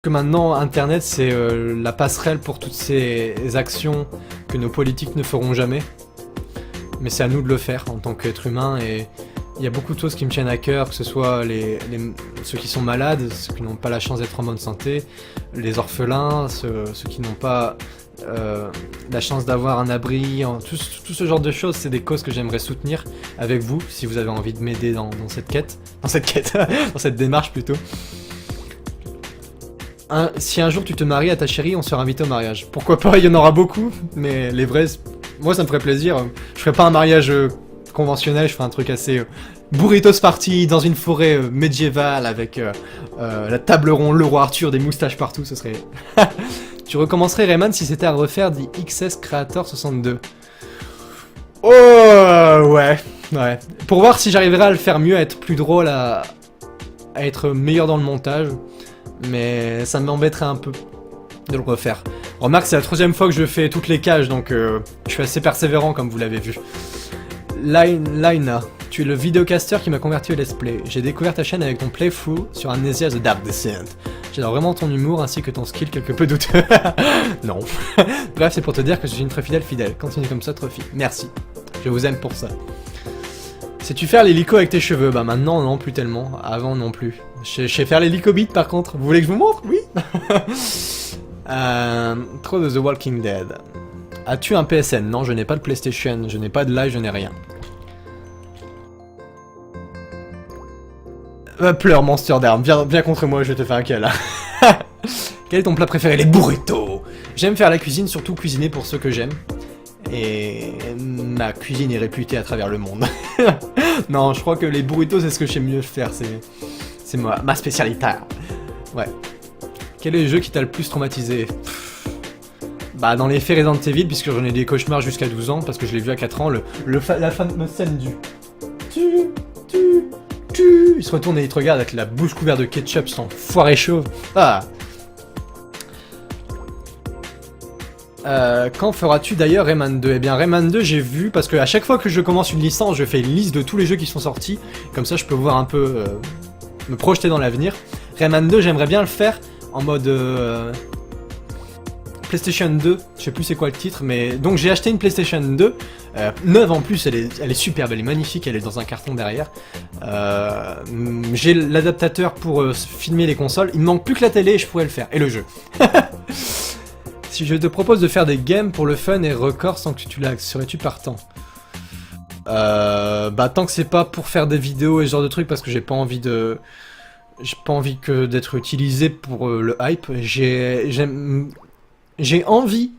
Que maintenant, Internet, c'est la passerelle pour toutes ces actions que nos politiques ne feront jamais. Mais c'est à nous de le faire en tant qu'être humain. Et il y a beaucoup de choses qui me tiennent à cœur, que ce soit ceux qui sont malades, ceux qui n'ont pas la chance d'être en bonne santé, les orphelins, ceux qui n'ont pas la chance d'avoir un abri, tout ce genre de choses, c'est des causes que j'aimerais soutenir avec vous, si vous avez envie de m'aider dans cette quête. Dans cette quête, dans cette démarche plutôt. Si un jour tu te maries à ta chérie, on sera invité au mariage. Pourquoi pas, il y en aura beaucoup, mais les vrais... Moi ça me ferait plaisir. Je ferais pas un mariage conventionnel, je ferais un truc assez... burritos party dans une forêt médiévale avec la table ronde, le roi Arthur, des moustaches partout, ce serait... Tu recommencerais Rayman si c'était à refaire dit XS Creator 62. Oh ouais. Pour voir si j'arriverais à le faire mieux, à être plus drôle, à être meilleur dans le montage. Mais ça m'embêterait un peu de le refaire. Remarque, c'est la troisième fois que je fais toutes les cages, donc je suis assez persévérant comme vous l'avez vu. Lina, tu es le vidéocaster qui m'a converti au let's play. J'ai découvert ta chaîne avec ton playthrough sur Amnesia The Dark Descent. J'adore vraiment ton humour ainsi que ton skill quelque peu douteux. Non. Bref, c'est pour te dire que je suis une très fidèle. Continue comme ça, Trophy. Merci. Je vous aime pour ça. Sais-tu faire l'hélico avec tes cheveux? Bah maintenant, non, plus tellement. Avant, non plus. Je sais faire l'hélico beat par contre. Vous voulez que je vous montre? Oui. Trop de The Walking Dead. As-tu un PSN? Non, je n'ai pas de PlayStation, je n'ai pas de live, je n'ai rien. Pleure, monster d'armes. Viens contre moi, je te fais un câlin. Quel est ton plat préféré? Les burritos. J'aime faire la cuisine, surtout cuisiner pour ceux que j'aime. Et ma cuisine est réputée à travers le monde. Non, je crois que les burritos, c'est ce que je sais mieux faire. C'est ma spécialité. Ouais. Quel est le jeu qui t'a le plus traumatisé? Bah, dans les faits Resident Evil, puisque j'en ai des cauchemars jusqu'à 12 ans, parce que je l'ai vu à 4 ans, la fameuse scène du... Il se retourne et il te regarde avec la bouche couverte de ketchup, sans foiré chauve. Ah. Quand feras-tu d'ailleurs Rayman 2? Eh bien Rayman 2 j'ai vu, parce que à chaque fois que je commence une licence, je fais une liste de tous les jeux qui sont sortis, comme ça je peux voir un peu, me projeter dans l'avenir. Rayman 2 j'aimerais bien le faire en mode PlayStation 2, je sais plus c'est quoi le titre, mais donc j'ai acheté une PlayStation 2, neuve en plus, elle est superbe, elle est magnifique, elle est dans un carton derrière. J'ai l'adaptateur pour filmer les consoles, il me manque plus que la télé et je pourrais le faire, et le jeu. Si je te propose de faire des games pour le fun et record sans que tu lags, serais-tu partant? Bah tant que c'est pas pour faire des vidéos et ce genre de trucs, parce que j'ai pas envie de... J'ai pas envie que d'être utilisé pour le hype. J'ai envie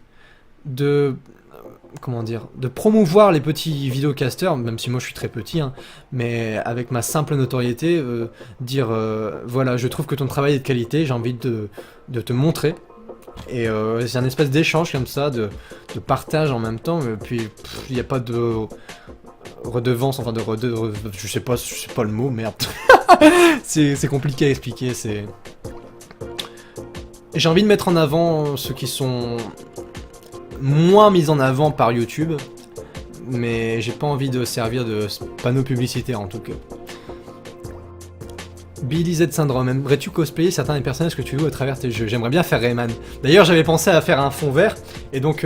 de... Comment dire? De promouvoir les petits vidéocasters, même si moi je suis très petit, hein, mais avec ma simple notoriété, dire voilà, je trouve que ton travail est de qualité, j'ai envie de te montrer. Et c'est un espèce d'échange comme ça, de partage en même temps, et puis il n'y a pas de redevance, enfin je sais pas le mot, merde. c'est compliqué à expliquer, c'est... J'ai envie de mettre en avant ceux qui sont moins mis en avant par YouTube, mais j'ai pas envie de servir de panneau publicitaire en tout cas. Billy Z Syndrome, aimerais-tu cosplayer certains des personnages que tu joues à travers tes jeux? J'aimerais bien faire Rayman. D'ailleurs, j'avais pensé à faire un fond vert, et donc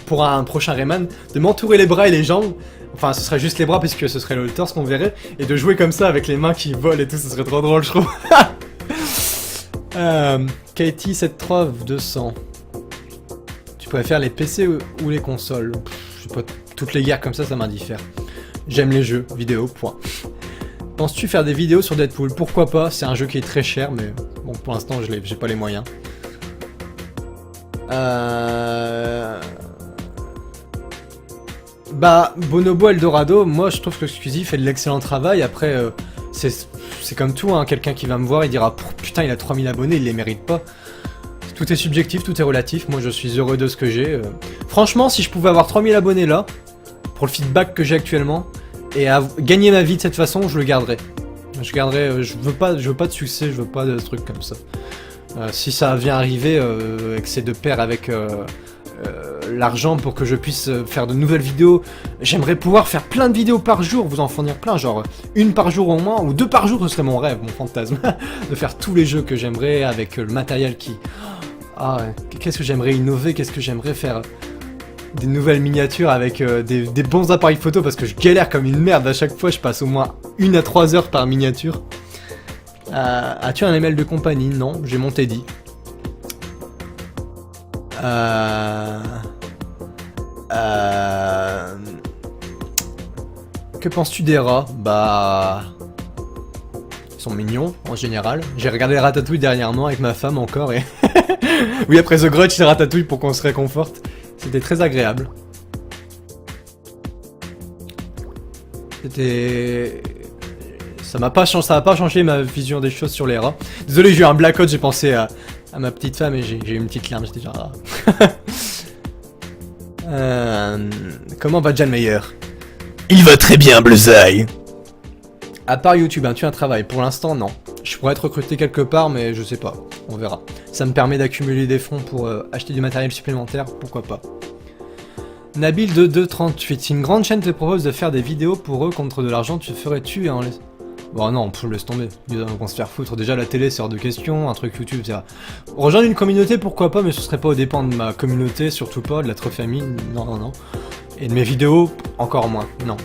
pour un prochain Rayman, de m'entourer les bras et les jambes, enfin ce serait juste les bras puisque ce serait le torse qu'on verrait, et de jouer comme ça avec les mains qui volent et tout, ce serait trop drôle je trouve. Katie 73200. Tu préfères les PC ou les consoles? Je sais pas, toutes les guerres comme ça m'indiffère. J'aime les jeux vidéo, point. Penses-tu faire des vidéos sur Deadpool? Pourquoi pas, c'est un jeu qui est très cher, mais bon, pour l'instant, j'ai pas les moyens. Bah, Bonobo Eldorado, moi je trouve que Squeezie fait de l'excellent travail. Après, c'est comme tout, hein, quelqu'un qui va me voir, il dira putain, il a 3000 abonnés, il les mérite pas. Tout est subjectif, tout est relatif. Moi je suis heureux de ce que j'ai. Franchement, si je pouvais avoir 3000 abonnés là, pour le feedback que j'ai actuellement, et à gagner ma vie de cette façon, je le garderai. Je garderai, je veux pas de succès, je veux pas de trucs comme ça. Si ça vient arriver et que c'est de pair avec l'argent pour que je puisse faire de nouvelles vidéos. J'aimerais pouvoir faire plein de vidéos par jour, vous en fournir plein, genre une par jour au moins, ou 2 par jour, ce serait mon rêve, mon fantasme, de faire tous les jeux que j'aimerais avec le matériel qui... Ah, qu'est-ce que j'aimerais innover, qu'est-ce que j'aimerais faire des nouvelles miniatures avec des bons appareils photo, parce que je galère comme une merde à chaque fois, je passe au moins 1 à 3 heures par miniature. As-tu un email de compagnie? Non, j'ai mon Teddy. Que penses-tu des rats? Bah... Ils sont mignons, en général. J'ai regardé Ratatouille dernièrement avec ma femme encore et... Oui, après The Grudge, c'est Ratatouille pour qu'on se réconforte. C'était très agréable. C'était... Ça a pas changé ma vision des choses sur les rats. Désolé, j'ai eu un blackout, j'ai pensé à ma petite femme et j'ai eu une petite larme, j'étais genre... Comment va John Mayer? Il va très bien, Bullseye. À part YouTube, tu as un travail? Pour l'instant, non. Je pourrais être recruté quelque part, mais je sais pas. On verra. Ça me permet d'accumuler des fonds pour acheter du matériel supplémentaire, pourquoi pas. Nabil de 238. Si une grande chaîne te propose de faire des vidéos pour eux contre de l'argent, tu ferais-tu en laisse... Bon non, laisse tomber. Ils vont se faire foutre. Déjà la télé c'est hors de question, un truc YouTube, c'est... Rejoindre une communauté, pourquoi pas, mais ce serait pas aux dépens de ma communauté, surtout pas, de la famille, non. Et de mes vidéos, encore moins, non.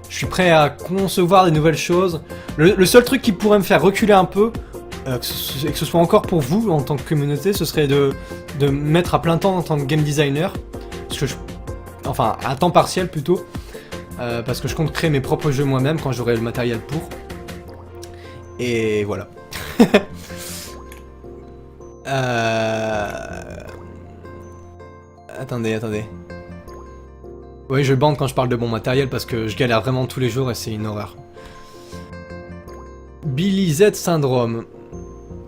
Je suis prêt à concevoir des nouvelles choses. Le seul truc qui pourrait me faire reculer un peu, et que ce soit encore pour vous en tant que communauté, ce serait de me mettre à plein temps en tant que game designer. Parce que enfin, à temps partiel plutôt. Parce que je compte créer mes propres jeux moi-même quand j'aurai le matériel pour. Et voilà. Attendez. Oui, je bande quand je parle de bon matériel parce que je galère vraiment tous les jours et c'est une horreur. Billy Z Syndrome.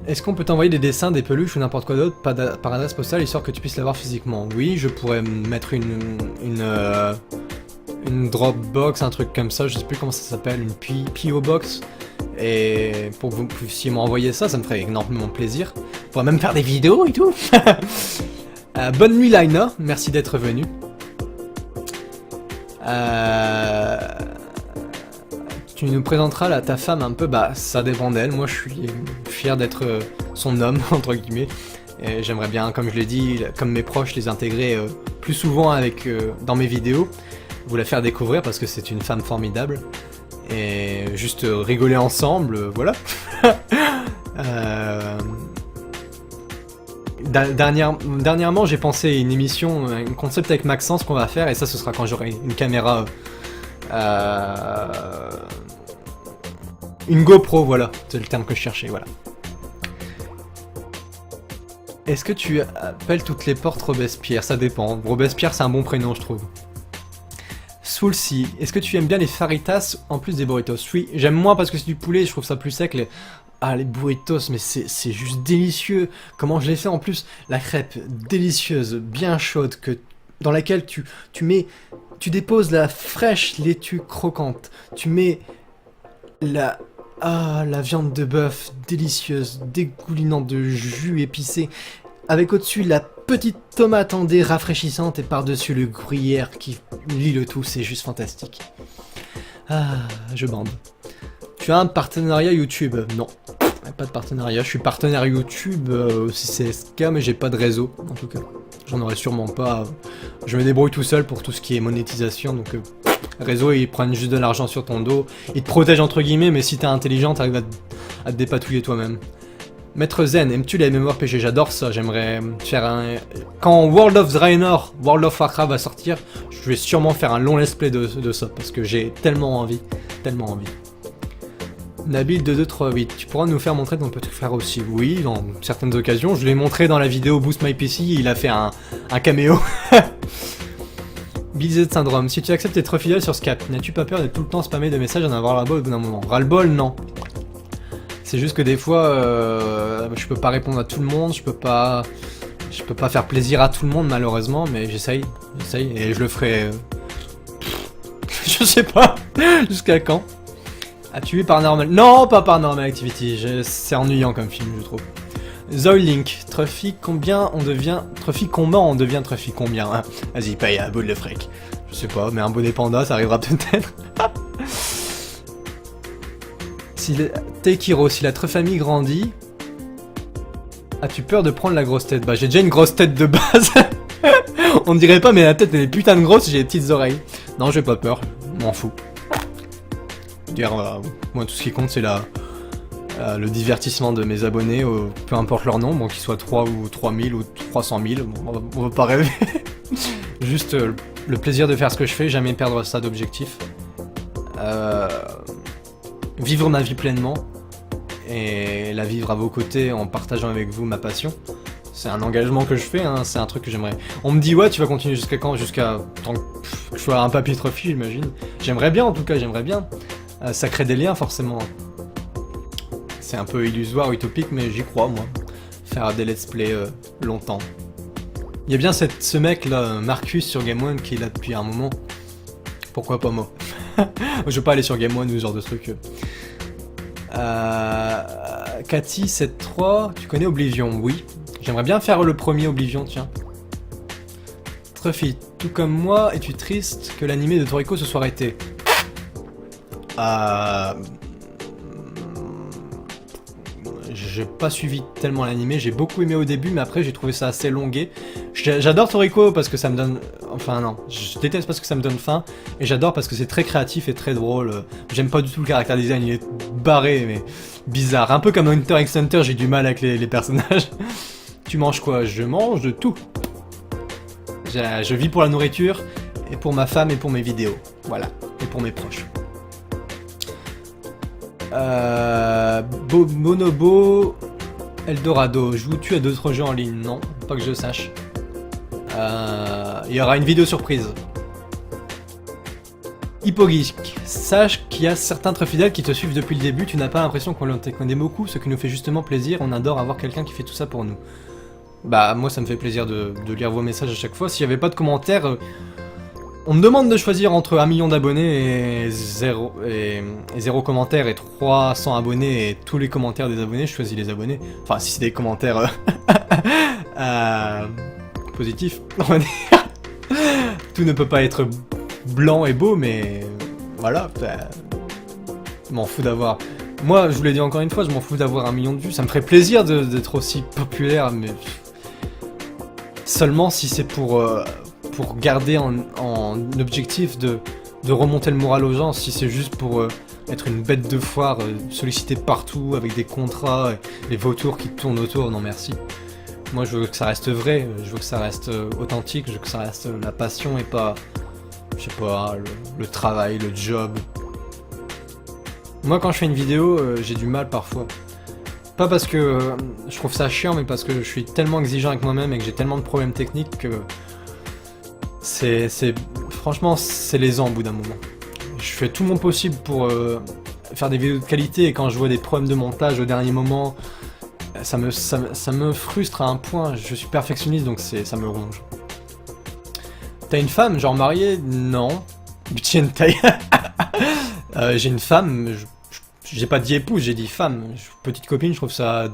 Est-ce qu'on peut t'envoyer des dessins, des peluches ou n'importe quoi d'autre par adresse postale histoire que tu puisses l'avoir physiquement? Oui, je pourrais mettre une Dropbox, un truc comme ça, je sais plus comment ça s'appelle, une PO Box. Et pour que vous puissiez m'envoyer ça, ça me ferait énormément plaisir. On pourrait même faire des vidéos et tout. Bonne nuit Lina, merci d'être venu. Tu nous présenteras ta femme un peu, bah ça dépend d'elle, moi je suis fier d'être son homme, entre guillemets. Et j'aimerais bien, comme je l'ai dit, comme mes proches, les intégrer plus souvent dans mes vidéos. Vous la faire découvrir parce que c'est une femme formidable. Et juste rigoler ensemble, voilà. Dernièrement, j'ai pensé à une émission, un concept avec Maxence qu'on va faire, et ça, ce sera quand j'aurai une caméra... une GoPro, voilà, c'est le terme que je cherchais, voilà. Est-ce que tu appelles toutes les portes Robespierre? Ça dépend. Robespierre, c'est un bon prénom, je trouve. Soulcy, est-ce que tu aimes bien les faritas en plus des burritos? Oui, j'aime moins parce que c'est du poulet, je trouve ça plus sec. Les burritos, mais c'est juste délicieux. Comment je les fais en plus? La crêpe délicieuse, bien chaude, dans laquelle tu déposes la fraîche laitue croquante. Tu mets la viande de bœuf délicieuse, dégoulinante de jus épicé, avec au-dessus la petite tomate endée rafraîchissante et par-dessus le gruyère qui lie le tout, c'est juste fantastique. Ah, je bande. Tu as un partenariat YouTube? Non, pas de partenariat, je suis partenaire YouTube aussi CSK, mais j'ai pas de réseau, en tout cas. J'en aurais sûrement pas. Je me débrouille tout seul pour tout ce qui est monétisation, donc réseau, ils prennent juste de l'argent sur ton dos, ils te protègent entre guillemets, mais si t'es intelligent, t'arrives à te dépatouiller toi-même. Maître Zen, aimes-tu les MMORPG? J'adore ça, j'aimerais faire un... Quand World of Draenor, World of Warcraft va sortir, je vais sûrement faire un long let's play de ça, parce que j'ai tellement envie, tellement envie. Nabil 2238, tu pourras nous faire montrer ton petit frère aussi? Oui, dans certaines occasions, je l'ai montré dans la vidéo Boost My PC, il a fait un caméo. Billy Z Syndrome, si tu acceptes d'être fidèle sur Skype, n'as-tu pas peur d'être tout le temps spammé de messages et d'en avoir ras-le-bol au bout d'un moment? Ras-le-bol, non. C'est juste que des fois, je peux pas répondre à tout le monde, je peux pas faire plaisir à tout le monde malheureusement, mais j'essaye, et je le ferai... je sais pas, jusqu'à quand. As-tu vu Paranormal? Non, pas Paranormal Activity, c'est ennuyant comme film, je trouve. Zoilink, trophy combien on devient... Trophy comment on devient trophy combien hein. Vas-y, paye un bout de fric. Je sais pas, mais un bonnet panda, ça arrivera peut-être. Tekiro, si la famille grandit... As-tu peur de prendre la grosse tête? Bah j'ai déjà une grosse tête de base. On dirait pas, mais la tête elle est putain de grosse, j'ai des petites oreilles. Non, j'ai pas peur, m'en fous. Dire, moi tout ce qui compte c'est le divertissement de mes abonnés, peu importe leur nombre, qu'ils soient 3 ou 3000 ou 300 000, on va pas rêver. Juste le plaisir de faire ce que je fais, jamais perdre ça d'objectif. Vivre ma vie pleinement. Et la vivre à vos côtés en partageant avec vous ma passion. C'est un engagement que je fais, hein, c'est un truc que j'aimerais... On me dit ouais, tu vas continuer jusqu'à quand? Jusqu'à tant que je sois un papier trophy, j'imagine. J'aimerais bien en tout cas, j'aimerais bien. Ça crée des liens forcément. C'est un peu illusoire, utopique, mais j'y crois moi. Faire des let's play longtemps. Il y a bien ce mec là, Marcus sur Game One, qui est là depuis un moment. Pourquoi pas moi? Je veux pas aller sur Game One ou ce genre de truc. Cathy 7.3, tu connais Oblivion? Oui. J'aimerais bien faire le premier Oblivion, tiens. Truffy, tout comme moi, es-tu triste que l'animé de Toriko se soit arrêté? J'ai pas suivi tellement l'animé, j'ai beaucoup aimé au début, mais après j'ai trouvé ça assez longué. J'adore Toriko parce que ça me donne... Enfin non, je déteste parce que ça me donne faim, et j'adore parce que c'est très créatif et très drôle. J'aime pas du tout le caractère design, il est barré, mais bizarre. Un peu comme Hunter x Hunter, j'ai du mal avec les personnages. Tu manges quoi? Je mange de tout. Je vis pour la nourriture, et pour ma femme, et pour mes vidéos. Voilà, et pour mes proches. Bonobo Eldorado, joues-tu à d'autres jeux en ligne? Non, pas que je sache. Il y aura une vidéo surprise. Hippogeek, sache qu'il y a certains très fidèles qui te suivent depuis le début, tu n'as pas l'impression qu'on te connaît beaucoup, ce qui nous fait justement plaisir, on adore avoir quelqu'un qui fait tout ça pour nous. Bah moi ça me fait plaisir de lire vos messages à chaque fois, s'il n'y avait pas de commentaires... On me demande de choisir entre 1 million d'abonnés et 0 commentaires et 300 abonnés et tous les commentaires des abonnés, je choisis les abonnés. Enfin, si c'est des commentaires positifs, on va dire. Tout ne peut pas être blanc et beau, mais voilà. Je m'en fous d'avoir... Moi, je vous l'ai dit encore une fois, je m'en fous d'avoir 1 million de vues. Ça me ferait plaisir d'être aussi populaire, mais... Seulement si c'est pour garder en objectif de remonter le moral aux gens, si c'est juste pour être une bête de foire, sollicité partout avec des contrats, les vautours qui tournent autour, non merci. Moi je veux que ça reste vrai, je veux que ça reste authentique, je veux que ça reste la passion et pas, je sais pas, le travail, le job. Moi quand je fais une vidéo, j'ai du mal parfois. Pas parce que je trouve ça chiant, mais parce que je suis tellement exigeant avec moi-même et que j'ai tellement de problèmes techniques que... Franchement, c'est lésant au bout d'un moment. Je fais tout mon possible pour faire des vidéos de qualité et quand je vois des problèmes de montage au dernier moment, ça me frustre à un point. Je suis perfectionniste donc ça me ronge. T'as une femme, genre mariée? Non. J'ai une femme, j'ai pas dit épouse, j'ai dit femme. Petite copine, je trouve ça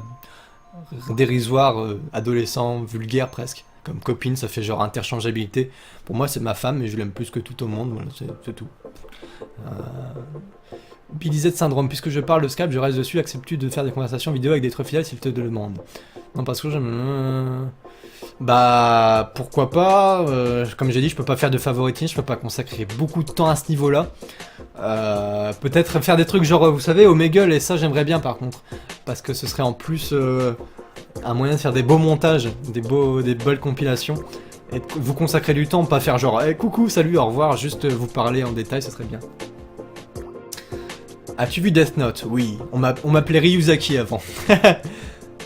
dérisoire, adolescent, vulgaire presque. Comme copine, ça fait genre interchangeabilité. Pour moi, c'est ma femme et je l'aime plus que tout au monde, voilà, c'est tout. Billy Z syndrome, puisque je parle de Skype, je reste dessus, acceptes-tu de faire des conversations vidéo avec des fidèles s'ils te le demandent? Non, parce que j'aime... Bah, pourquoi pas, comme j'ai dit, je peux pas faire de favoritisme, je peux pas consacrer beaucoup de temps à ce niveau-là. Peut-être faire des trucs genre, vous savez, Omegle, et ça j'aimerais bien par contre. Parce que ce serait en plus un moyen de faire des beaux montages, des belles compilations. Et de vous consacrer du temps, pas faire genre hey, coucou, salut, au revoir, juste vous parler en détail, ça serait bien. As-tu vu Death Note? Oui, on m'appelait Ryuzaki avant.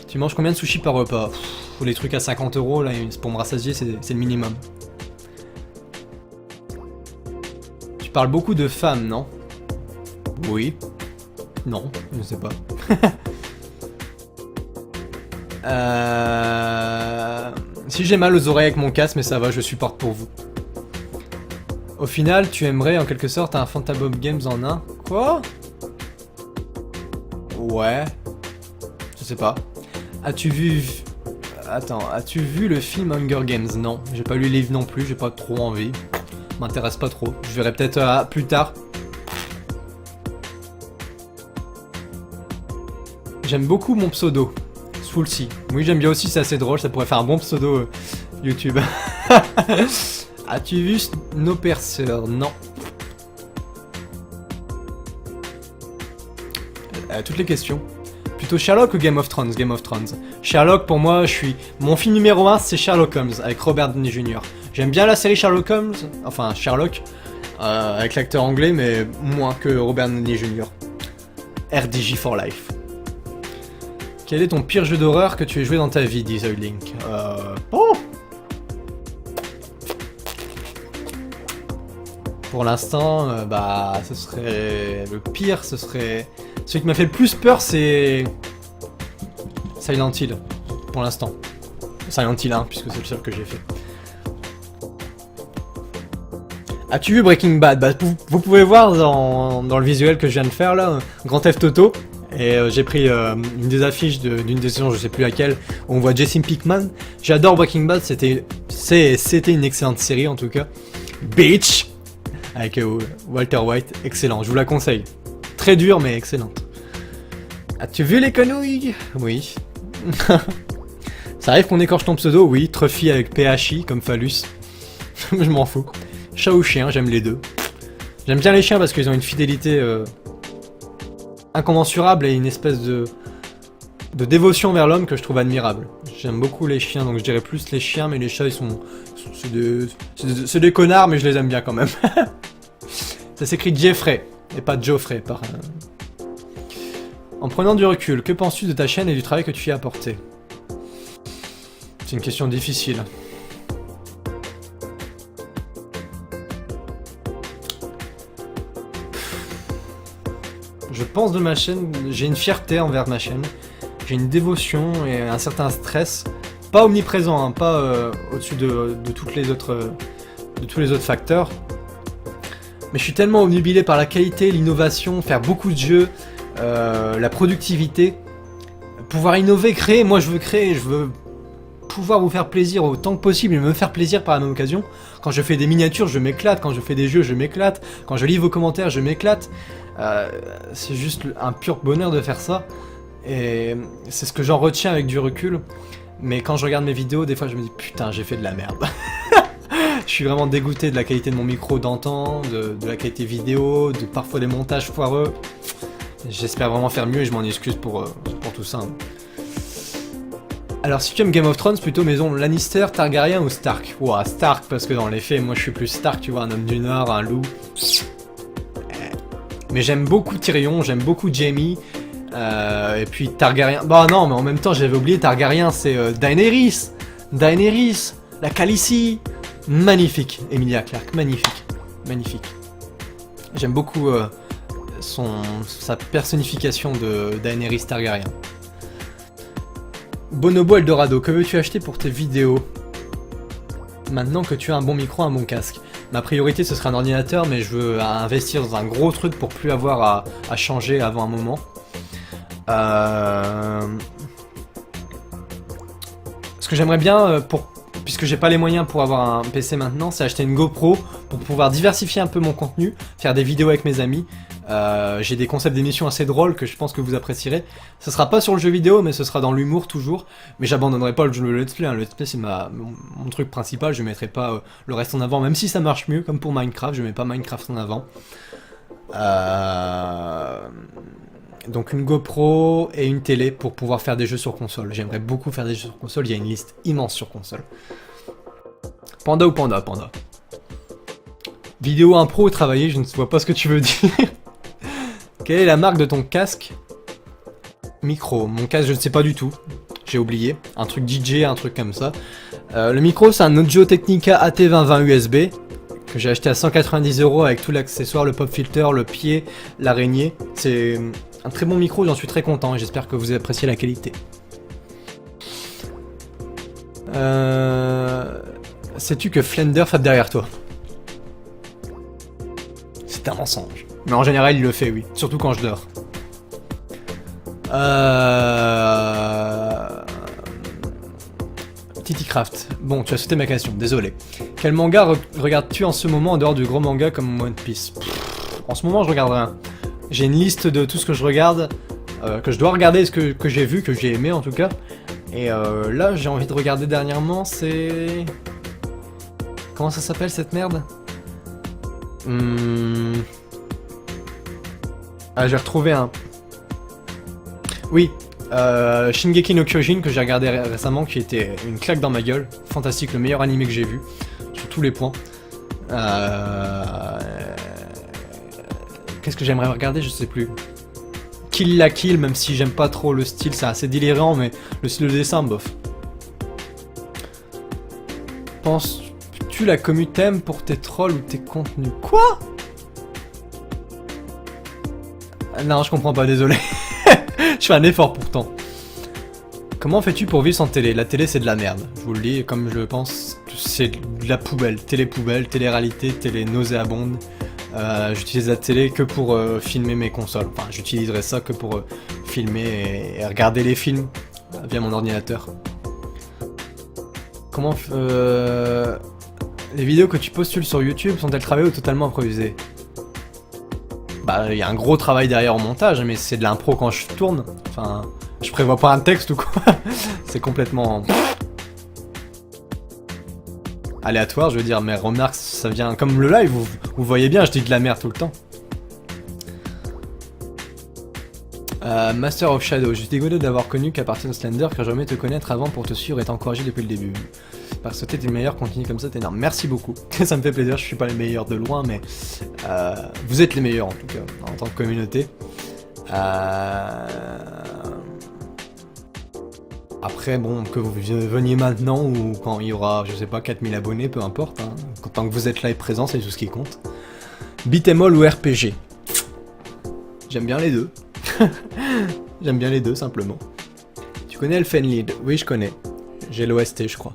Tu manges combien de sushis par repas? Pour les trucs à 50 €, là, pour me rassasier, c'est le minimum. Tu parles beaucoup de femmes, non? Oui. Non, je sais pas. Si j'ai mal aux oreilles avec mon casque, mais ça va, je supporte pour vous. Au final, tu aimerais en quelque sorte un Fantabob Games en un? Quoi? Ouais. Je sais pas. As-tu vu... Attends, as-tu vu le film Hunger Games? Non, j'ai pas lu les livres non plus, j'ai pas trop envie. M'intéresse pas trop. Je verrai peut-être plus tard. J'aime beaucoup mon pseudo. Soulcy. Oui, j'aime bien aussi, c'est assez drôle, ça pourrait faire un bon pseudo YouTube. As-tu vu Snowpiercer? Non. Toutes les questions. Plutôt Sherlock ou Game of Thrones? Game of Thrones. Sherlock, pour moi, mon film numéro 1, c'est Sherlock Holmes, avec Robert Downey Jr. J'aime bien la série Sherlock Holmes, enfin Sherlock, avec l'acteur anglais, mais moins que Robert Downey Jr. RDJ for life. Quel est ton pire jeu d'horreur que tu aies joué dans ta vie, dit Link? Oh, pour l'instant, bah, ce serait... Le pire, ce serait... Celui qui m'a fait le plus peur, c'est... Silent Hill, pour l'instant. Silent Hill 1, puisque c'est le seul que j'ai fait. As-tu vu Breaking Bad? Bah, vous pouvez voir dans le visuel que je viens de faire, là, Grand Theft Auto. Et j'ai pris une des affiches d'une des saisons, je sais plus laquelle, où on voit Jesse Pinkman. J'adore Breaking Bad, c'était une excellente série, en tout cas. Bitch! Avec Walter White, excellent, je vous la conseille. Très dure, mais excellente. As-tu vu les canouilles? Oui. Ça arrive qu'on écorche ton pseudo? Oui. Trophy avec PHI, comme phallus. Je m'en fous. Chat ou chien, j'aime les deux. J'aime bien les chiens parce qu'ils ont une fidélité incommensurable et une espèce de dévotion vers l'homme que je trouve admirable. J'aime beaucoup les chiens, donc je dirais plus les chiens, mais les chats, ils sont... C'est des connards, mais je les aime bien quand même. Ça s'écrit Jeffrey, et pas Geoffrey. En prenant du recul, que penses-tu de ta chaîne et du travail que tu y as apporté? C'est une question difficile. Je pense de ma chaîne, j'ai une fierté envers ma chaîne, j'ai une dévotion et un certain stress, pas omniprésent, hein, pas au-dessus de tous les autres facteurs, mais je suis tellement obnubilé par la qualité, l'innovation, faire beaucoup de jeux, la productivité, pouvoir innover, créer. Moi je veux créer, je veux pouvoir vous faire plaisir autant que possible et me faire plaisir par la même occasion. Quand je fais des miniatures, je m'éclate, quand je fais des jeux, je m'éclate, quand je lis vos commentaires, je m'éclate. C'est juste un pur bonheur de faire ça, et c'est ce que j'en retiens avec du recul. Mais quand je regarde mes vidéos, des fois je me dis putain, j'ai fait de la merde. Je suis vraiment dégoûté de la qualité de mon micro d'antan, de la qualité vidéo, de parfois des montages foireux. J'espère vraiment faire mieux et je m'en excuse pour tout ça. Alors si tu aimes Game of Thrones, plutôt maison Lannister, Targaryen ou Stark? Ouah, Stark, parce que dans les faits, moi je suis plus Stark, tu vois, un homme du Nord, un loup. Mais j'aime beaucoup Tyrion, j'aime beaucoup Jaime, et puis Targaryen... Bah non, mais en même temps, j'avais oublié Targaryen, c'est Daenerys, la Khaleesi. Magnifique, Emilia Clarke, magnifique, magnifique. J'aime beaucoup sa personnification de Daenerys Targaryen. Bonobo Eldorado, que veux-tu acheter pour tes vidéos? Maintenant que tu as un bon micro, un bon casque. Ma priorité ce sera un ordinateur, mais je veux investir dans un gros truc pour plus avoir à changer avant un moment. Ce que j'aimerais bien, puisque j'ai pas les moyens pour avoir un PC maintenant, c'est acheter une GoPro pour pouvoir diversifier un peu mon contenu, faire des vidéos avec mes amis. J'ai des concepts d'émissions assez drôles que je pense que vous apprécierez. Ce sera pas sur le jeu vidéo, mais ce sera dans l'humour toujours. Mais j'abandonnerai pas le let's play, hein. Le let's play c'est mon truc principal, je mettrai pas le reste en avant, même si ça marche mieux, comme pour Minecraft, je mets pas Minecraft en avant. Donc une GoPro et une télé pour pouvoir faire des jeux sur console. J'aimerais beaucoup faire des jeux sur console, il y a une liste immense sur console. Panda ou Panda? Panda. Vidéo impro ou travailler, je ne vois pas ce que tu veux dire. Quelle est la marque de ton casque? Micro. Mon casque, je ne sais pas du tout. J'ai oublié. Un truc DJ, un truc comme ça. Le micro, c'est un Audio Technica AT2020 USB que j'ai acheté à 190 € avec tout l'accessoire, le pop filter, le pied, l'araignée. C'est un très bon micro, j'en suis très content et j'espère que vous appréciez la qualité. Sais-tu que Flender fait derrière toi? C'est un mensonge. Mais en général, il le fait, oui. Surtout quand je dors. Titicraft. Bon, tu as sauté ma question, désolé. Quel manga regardes-tu en ce moment en dehors du gros manga comme One Piece? En ce moment, je regarde rien. J'ai une liste de tout ce que je regarde, que je dois regarder, ce que j'ai vu, que j'ai aimé en tout cas. Et là, j'ai envie de regarder dernièrement, c'est... Comment ça s'appelle cette merde? Ah, j'ai retrouvé un... Oui, Shingeki no Kyojin que j'ai regardé récemment, qui était une claque dans ma gueule. Fantastique, le meilleur animé que j'ai vu, sur tous les points. Qu'est-ce que j'aimerais regarder? Je sais plus. Kill la Kill, même si j'aime pas trop le style, c'est assez délirant, mais le style de dessin, bof. Penses-tu la commu t'aime pour tes trolls ou tes contenus? Quoi? Non, je comprends pas, désolé. Je fais un effort pourtant. Comment fais-tu pour vivre sans télé? La télé, c'est de la merde. Je vous le dis, comme je le pense, c'est de la poubelle. Télé-poubelle, télé-réalité, télé-nauséabonde. J'utilise la télé que pour filmer mes consoles. Enfin, j'utiliserai ça que pour filmer et regarder les films via mon ordinateur. Comment... les vidéos que tu postules sur YouTube sont-elles travaillées ou totalement improvisées? Bah, il y a un gros travail derrière au montage, mais c'est de l'impro quand je tourne. Enfin, je prévois pas un texte ou quoi. C'est complètement... aléatoire, je veux dire, mes remarques, ça vient comme le live, vous voyez bien, je dis de la merde tout le temps. Master of Shadow, je suis dégoûté d'avoir connu qu'à partir de Slender, car j'aimerais te connaître avant pour te suivre et t'encourager depuis le début. Parce que t'es le meilleur, continue comme ça, t'es énorme. Merci beaucoup, ça me fait plaisir, je suis pas les meilleurs de loin, mais vous êtes les meilleurs en tout cas, en tant que communauté. Après, bon, que vous veniez maintenant ou quand il y aura, je sais pas, 4000 abonnés, peu importe, hein. Tant que vous êtes là et présent, c'est tout ce qui compte. Beat'em all ou RPG? J'aime bien les deux. J'aime bien les deux, simplement. Tu connais Elfenlied? Oui, je connais. J'ai l'OST, je crois.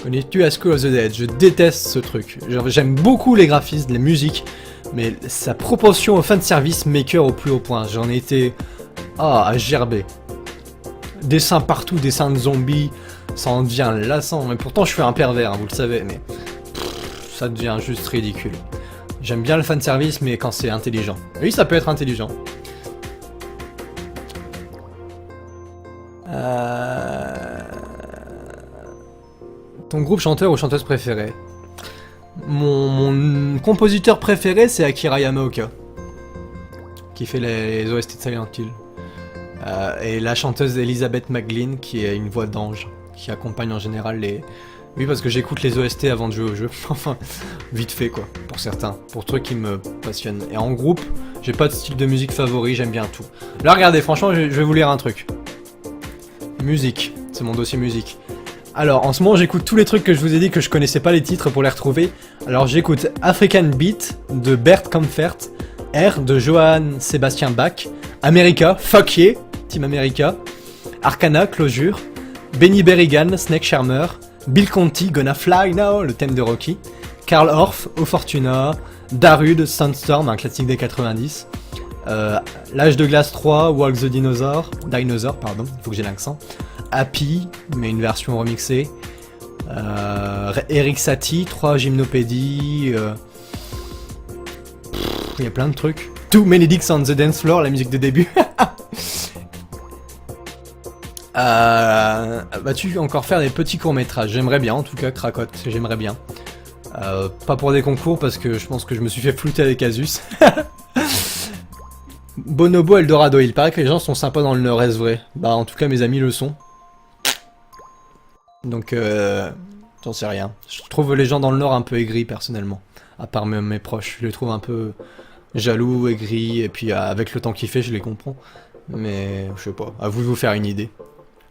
Connais-tu A School of the Dead? Je déteste ce truc. J'aime beaucoup les graphismes, les musiques, mais sa proportion au fanservice maker au plus haut point. J'en ai été... à gerber. Dessin partout, dessin de zombies, ça en devient lassant. Mais pourtant, je suis un pervers, hein, vous le savez, mais... ça devient juste ridicule. J'aime bien le fanservice, mais quand c'est intelligent. Oui, ça peut être intelligent. Ton groupe chanteur ou chanteuse préféré? Mon compositeur préféré, c'est Akira Yamaoka, qui fait les OST de Silent Hill. Et la chanteuse Elizabeth McGlynn, qui est une voix d'ange, qui accompagne en général les... Oui, parce que j'écoute les OST avant de jouer au jeu. Enfin, vite fait quoi, pour certains, pour trucs qui me passionnent. Et en groupe, j'ai pas de style de musique favori, j'aime bien tout. Là, regardez, franchement, je vais vous lire un truc. Musique, c'est mon dossier musique. Alors, en ce moment, j'écoute tous les trucs que je vous ai dit que je connaissais pas les titres pour les retrouver. Alors, j'écoute African Beat de Bert Kaempfert, R de Johann Sebastian Bach, America, Fuck Yeah, Team America, Arcana, Closure, Benny Berrigan, Snake Charmer, Bill Conti, Gonna Fly Now, le thème de Rocky, Karl Orff, O Fortuna, Darude, Sandstorm, un classique des 90, L'Âge de Glace 3, Walk the Dinosaur, pardon, il faut que j'ai l'accent, Happy, mais une version remixée, Eric Satie, 3 Gymnopédies, il y a plein de trucs. Too Many Dicks on the Dance Floor, la musique de début. Vas-tu encore faire des petits courts-métrages? J'aimerais bien, en tout cas, cracotte, j'aimerais bien. Pas pour des concours, parce que je pense que je me suis fait flouter avec Asus. Bonobo Eldorado, il paraît que les gens sont sympas dans le Nord, est-ce vrai? Bah, en tout cas, mes amis le sont. Donc, j'en sais rien. Je trouve les gens dans le Nord un peu aigris, personnellement. À part mes proches, je les trouve un peu jaloux, aigris, et puis avec le temps qu'il fait, je les comprends. Mais, je sais pas, à vous de vous faire une idée.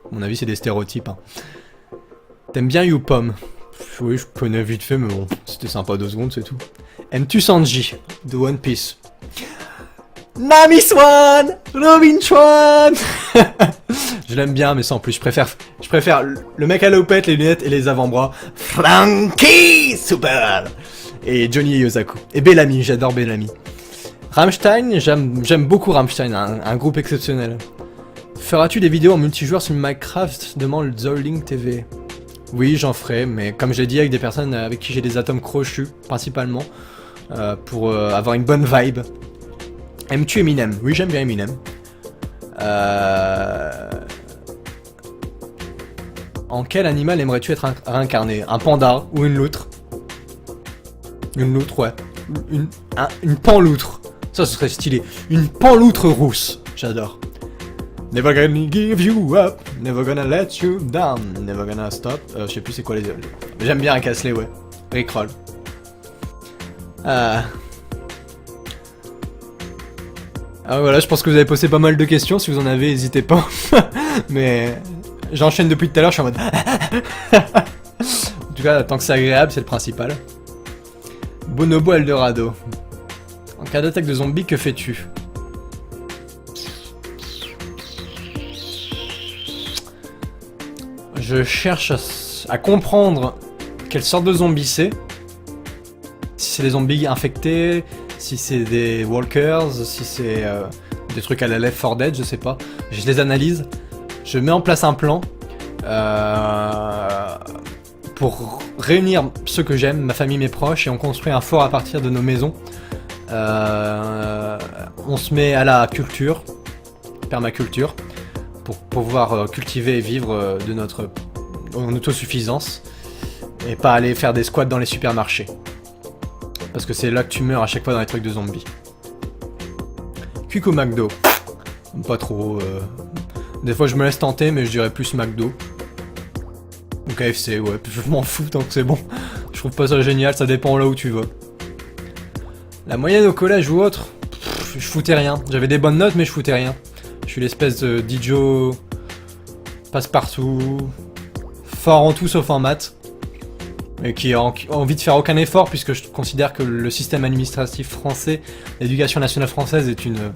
À mon avis, c'est des stéréotypes. Hein. T'aimes bien YouPom? Oui, je connais vite fait, mais bon, c'était sympa 2 secondes, c'est tout. Aimes-tu Sanji de One Piece? Nami Swan, Robin Swan. Je l'aime bien, mais sans plus. Je préfère le mec à l'opette, les lunettes et les avant-bras. Frankie Super. Et Johnny et Yosaku. Et Bellamy, j'adore Bellamy. Rammstein, j'aime beaucoup Rammstein, un groupe exceptionnel. Feras-tu des vidéos en multijoueur sur Minecraft? Demande Zolding TV. Oui, j'en ferai, mais comme je l'ai dit, avec des personnes avec qui j'ai des atomes crochus, principalement, pour avoir une bonne vibe. Aimes-tu Eminem? Oui, j'aime bien Eminem. En quel animal aimerais-tu être réincarné? Un panda ou une loutre? Une loutre, ouais. Une panloutre. Ça, ce serait stylé. Une panloutre rousse. J'adore. Never gonna give you up. Never gonna let you down. Never gonna stop. Je sais plus c'est quoi les... J'aime bien un Casley, ouais. Rickroll. Ah voilà, je pense que vous avez posé pas mal de questions. Si vous en avez, n'hésitez pas. Mais j'enchaîne depuis tout à l'heure, je suis en mode... En tout cas, tant que c'est agréable, c'est le principal. Bonobo Eldorado. En cas d'attaque de zombies, que fais-tu? Je cherche à comprendre quelle sorte de zombie c'est. Si c'est des zombies infectés, si c'est des walkers, si c'est des trucs à la Left 4 Dead, je sais pas. Je les analyse, je mets en place un plan pour réunir ceux que j'aime, ma famille, mes proches, et on construit un fort à partir de nos maisons. On se met à la culture, permaculture, pour pouvoir cultiver et vivre de notre en autosuffisance, et pas aller faire des squats dans les supermarchés. Parce que c'est là que tu meurs à chaque fois dans les trucs de zombies. Cuco McDo. Pas trop. Des fois je me laisse tenter, mais je dirais plus McDo. Ou KFC, ouais. Je m'en fous tant que c'est bon. Je trouve pas ça génial, ça dépend là où tu vas. La moyenne au collège ou autre, je foutais rien. J'avais des bonnes notes, mais je foutais rien. Je suis l'espèce de Dijo passe-partout, fort en tout sauf en maths. Et qui a envie de faire aucun effort, puisque je considère que le système administratif français, l'éducation nationale française est une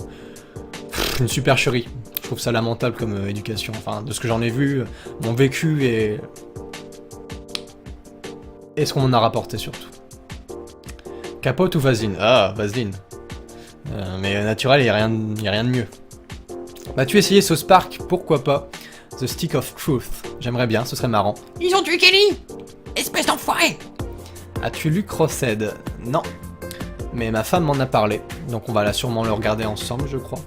supercherie. Je trouve ça lamentable comme éducation, enfin de ce que j'en ai vu, mon vécu et ce qu'on en a rapporté surtout. Capote ou Vaseline? Ah, Vaseline. Mais naturel, il n'y a rien de mieux. Vas-tu essayer ce Spark? Pourquoi pas. The Stick of Truth. J'aimerais bien, ce serait marrant. Ils ont tué Kelly! Espèce d'enfoiré! As-tu lu Crossed? Non. Mais ma femme m'en a parlé, donc on va là sûrement le regarder ensemble, je crois.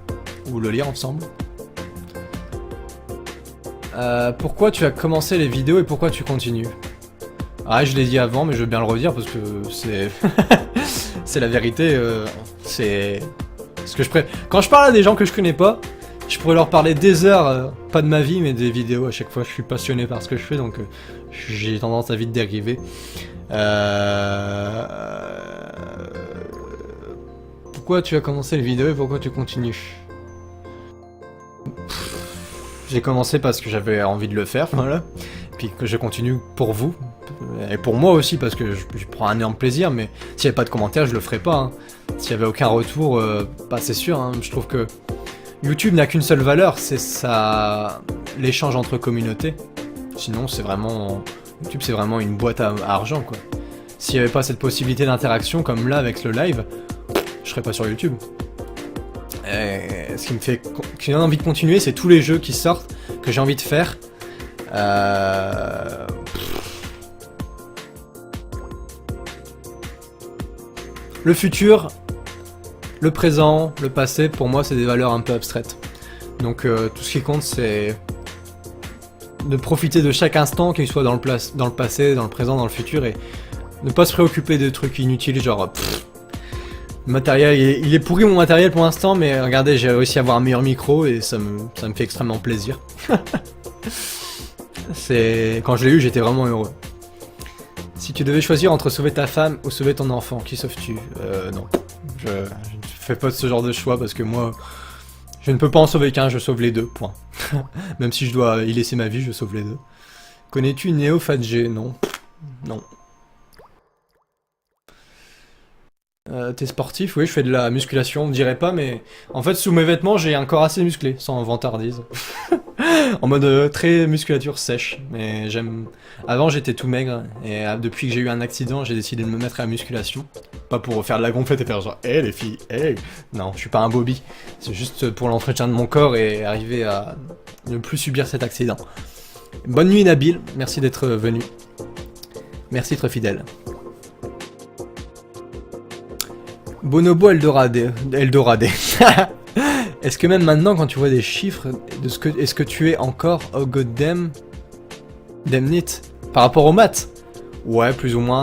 Ou le lire ensemble. Pourquoi tu as commencé les vidéos et pourquoi tu continues? Ah, je l'ai dit avant, mais je veux bien le redire parce que c'est... c'est la vérité, c'est... ce que je préfère. Quand je parle à des gens que je connais pas, je pourrais leur parler des heures, pas de ma vie, mais des vidéos. À chaque fois, je suis passionné par ce que je fais, donc j'ai tendance à vite dériver. Pourquoi tu as commencé les vidéos et pourquoi tu continues? J'ai commencé parce que j'avais envie de le faire, voilà. Puis que je continue pour vous. Et pour moi aussi, parce que je prends un énorme plaisir, mais s'il n'y avait pas de commentaires, je le ferais pas. Hein. S'il n'y avait aucun retour, bah c'est sûr, hein, je trouve que YouTube n'a qu'une seule valeur, c'est ça, l'échange entre communautés. Sinon, c'est vraiment... YouTube, c'est vraiment une boîte à argent, quoi. S'il n'y avait pas cette possibilité d'interaction, comme là, avec le live, je serais pas sur YouTube. Et ce qui me fait envie de continuer, c'est tous les jeux qui sortent, que j'ai envie de faire. Le futur, le présent, le passé, pour moi, c'est des valeurs un peu abstraites. Donc tout ce qui compte, c'est de profiter de chaque instant, qu'il soit dans le passé, dans le présent, dans le futur, et ne pas se préoccuper de trucs inutiles, genre... le matériel, il est pourri mon matériel pour l'instant, mais regardez, j'ai réussi à avoir un meilleur micro, et ça me fait extrêmement plaisir. Quand je l'ai eu, j'étais vraiment heureux. Si tu devais choisir entre sauver ta femme ou sauver ton enfant, qui sauves-tu? Non. Je ne fais pas ce genre de choix parce que moi, je ne peux pas en sauver qu'un, je sauve les deux, point. Même si je dois y laisser ma vie, je sauve les deux. Connais-tu Neo Fat G? Non. Non. T'es sportif? Oui, je fais de la musculation, on dirait pas, mais en fait, sous mes vêtements, j'ai un corps assez musclé, sans vantardise. En mode très musculature sèche, mais j'aime... Avant, j'étais tout maigre, et depuis que j'ai eu un accident, j'ai décidé de me mettre à la musculation. Pas pour faire de la gonflette et faire genre, hé les filles, hé. Non, je suis pas un Bobby. C'est juste pour l'entretien de mon corps et arriver à ne plus subir cet accident. Bonne nuit Nabil, merci d'être venu. Merci d'être fidèle. Bonobo Eldorado. Est-ce que même maintenant, quand tu vois des chiffres, est-ce que tu es encore oh goddamn damn it par rapport aux maths? Ouais, plus ou moins.